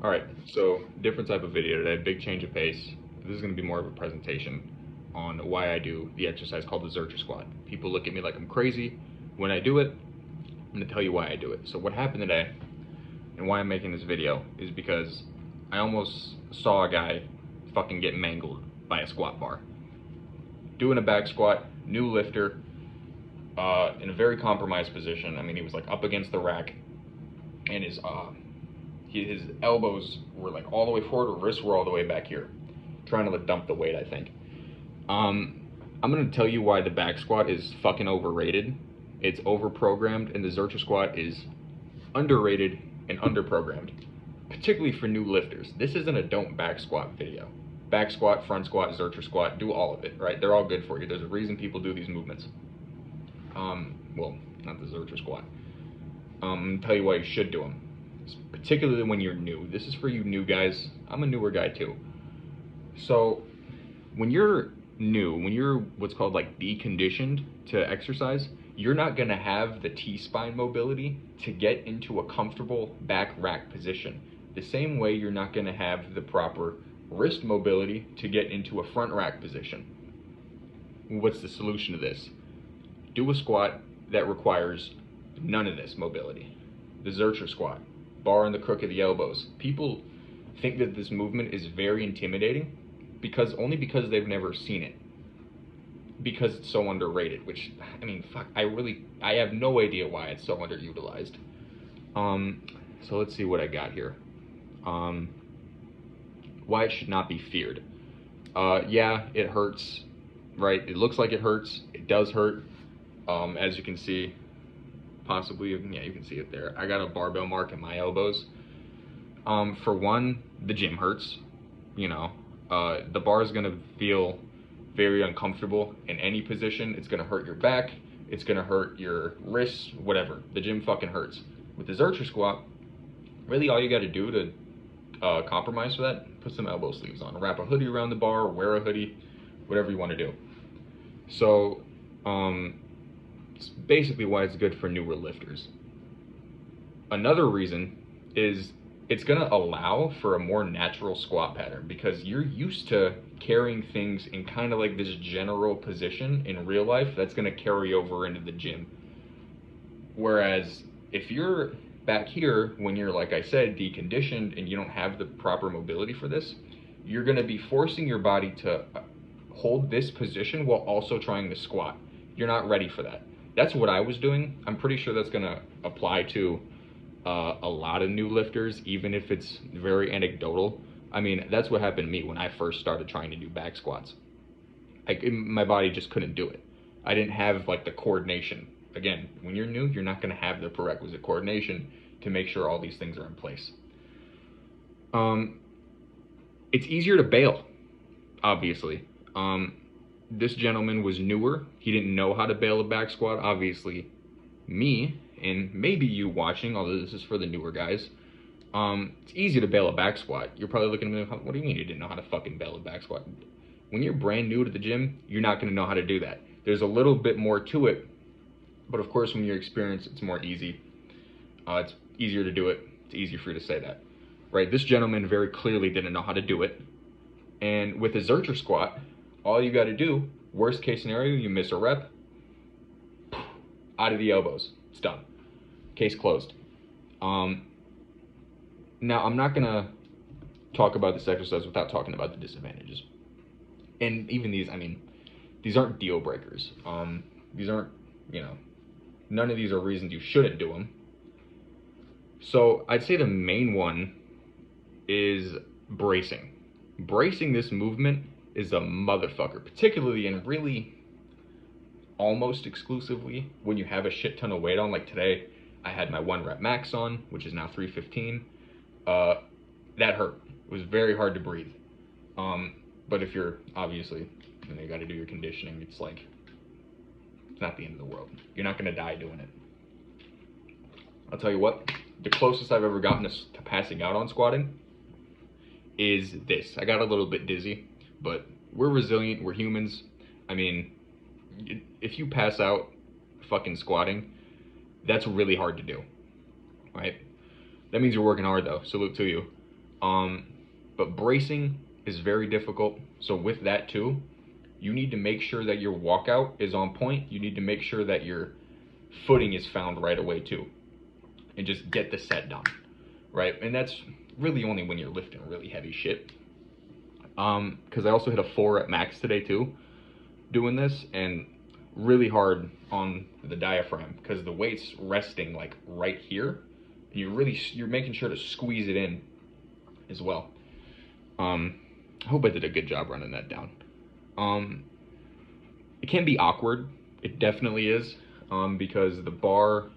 Alright, so different type of video today, big change of pace. This is going to be more of a presentation on why I do the exercise called the zercher squat. People look at me like I'm crazy. When I do it, I'm going to tell you why I do it. So what happened today, and why I'm making this video, is because I almost saw a guy fucking get mangled by a squat bar. Doing a back squat, new lifter, in a very compromised position. I mean, he was like up against the rack, and his elbows were like all the way forward, wrists were all the way back here, trying to like dump the weight, I think. I'm gonna tell you why the back squat is fucking overrated. It's overprogrammed, and the zercher squat is underrated and underprogrammed, particularly for new lifters. This isn't a don't back squat video. Back squat, front squat, zercher squat, do all of it, right? They're all good for you. There's a reason people do these movements. Well, not the zercher squat. I'll tell you why you should do them, particularly when you're new. This is for you new guys. I'm a newer guy too. So when you're new, when you're what's called like deconditioned to exercise, you're not going to have the T-spine mobility to get into a comfortable back rack position. The same way you're not going to have the proper wrist mobility to get into a front rack position. What's the solution to this? Do a squat that requires none of this mobility. The zercher squat, bar in the crook of the elbows. People think that this movement is very intimidating only because they've never seen it. Because it's so underrated, which, I mean, fuck, I have no idea why it's so underutilized. So let's see what I got here. Why it should not be feared. Yeah, it hurts, right? It looks like it hurts. It does hurt. As you can see, possibly, yeah, you can see it there. I got a barbell mark in my elbows. For one, the gym hurts. You know, the bar is gonna feel very uncomfortable in any position. It's gonna hurt your back. It's gonna hurt your wrists, whatever. The gym fucking hurts. With the zercher squat, really all you gotta do to compromise for that, put some elbow sleeves on. Wrap a hoodie around the bar, wear a hoodie, whatever you wanna do. So, it's basically why it's good for newer lifters. Another reason is it's going to allow for a more natural squat pattern because you're used to carrying things in kind of like this general position in real life that's going to carry over into the gym. Whereas if you're back here when you're, like I said, deconditioned and you don't have the proper mobility for this, you're going to be forcing your body to hold this position while also trying to squat. You're not ready for that. That's what I was doing. I'm pretty sure that's going to apply to a lot of new lifters, even if it's very anecdotal. I mean, that's what happened to me when I first started trying to do back squats. My body just couldn't do it. I didn't have like the coordination. Again, when you're new, you're not going to have the prerequisite coordination to make sure all these things are in place. It's easier to bail, obviously. This gentleman was newer. He didn't know how to bail a back squat. Obviously, me, and maybe you watching, although this is for the newer guys, it's easy to bail a back squat. You're probably looking at me like, what do you mean you didn't know how to fucking bail a back squat? When you're brand new to the gym, you're not going to know how to do that. There's a little bit more to it, but of course when you're experienced, it's more easy. It's easier to do it. It's easier for you to say that. Right, this gentleman very clearly didn't know how to do it. And with a zercher squat, all you got to do, worst case scenario, you miss a rep, out of the elbows. It's done. Case closed. Now, I'm not going to talk about this exercise without talking about the disadvantages. And even these, I mean, these aren't deal breakers. These aren't, none of these are reasons you shouldn't do them. So I'd say the main one is bracing. Bracing this movement is a motherfucker, particularly and really almost exclusively when you have a shit ton of weight on. Like today, I had my 1 rep max on, which is now 315. That hurt. It was very hard to breathe. But if you're obviously, you got to do your conditioning, it's like, it's not the end of the world. You're not going to die doing it. I'll tell you what, the closest I've ever gotten to passing out on squatting is this. I got a little bit dizzy, but we're resilient, we're humans. I mean, if you pass out fucking squatting, that's really hard to do, right? That means you're working hard though, salute to you. But bracing is very difficult. So with that too, you need to make sure that your walkout is on point. You need to make sure that your footing is found right away too, and just get the set done, right? And that's really only when you're lifting really heavy shit. Because I also hit a 4 at max today too, doing this, and really hard on the diaphragm because the weight's resting like right here, and you're making sure to squeeze it in as well. I hope I did a good job running that down. It can be awkward. It definitely is, because the bar,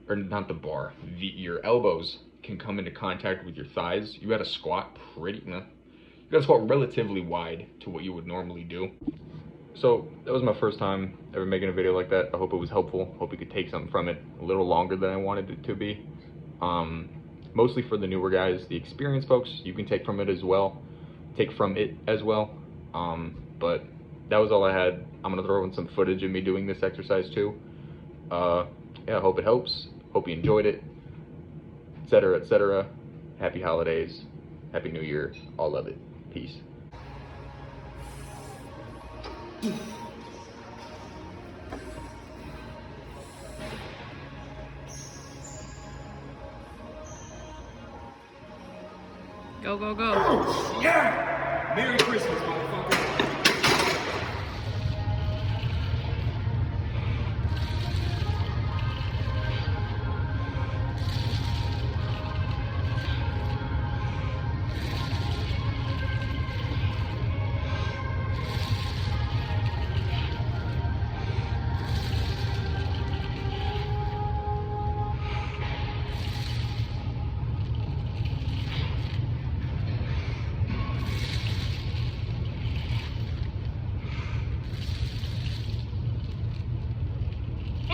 or not the bar, your elbows can come into contact with your thighs. You gotta squat you gotta squat relatively wide to what you would normally do. So that was my first time ever making a video like that. I hope it was helpful. Hope you could take something from it. A little longer than I wanted it to be. Mostly for the newer guys. The experienced folks, you can take from it as well. But that was all I had. I'm gonna throw in some footage of me doing this exercise too. Yeah, I hope it helps. Hope you enjoyed it, etc., etc. Happy holidays, Happy New Year, all of it. Peace. Go, go, go. Yeah! Merry Christmas, motherfucker.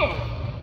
Oh!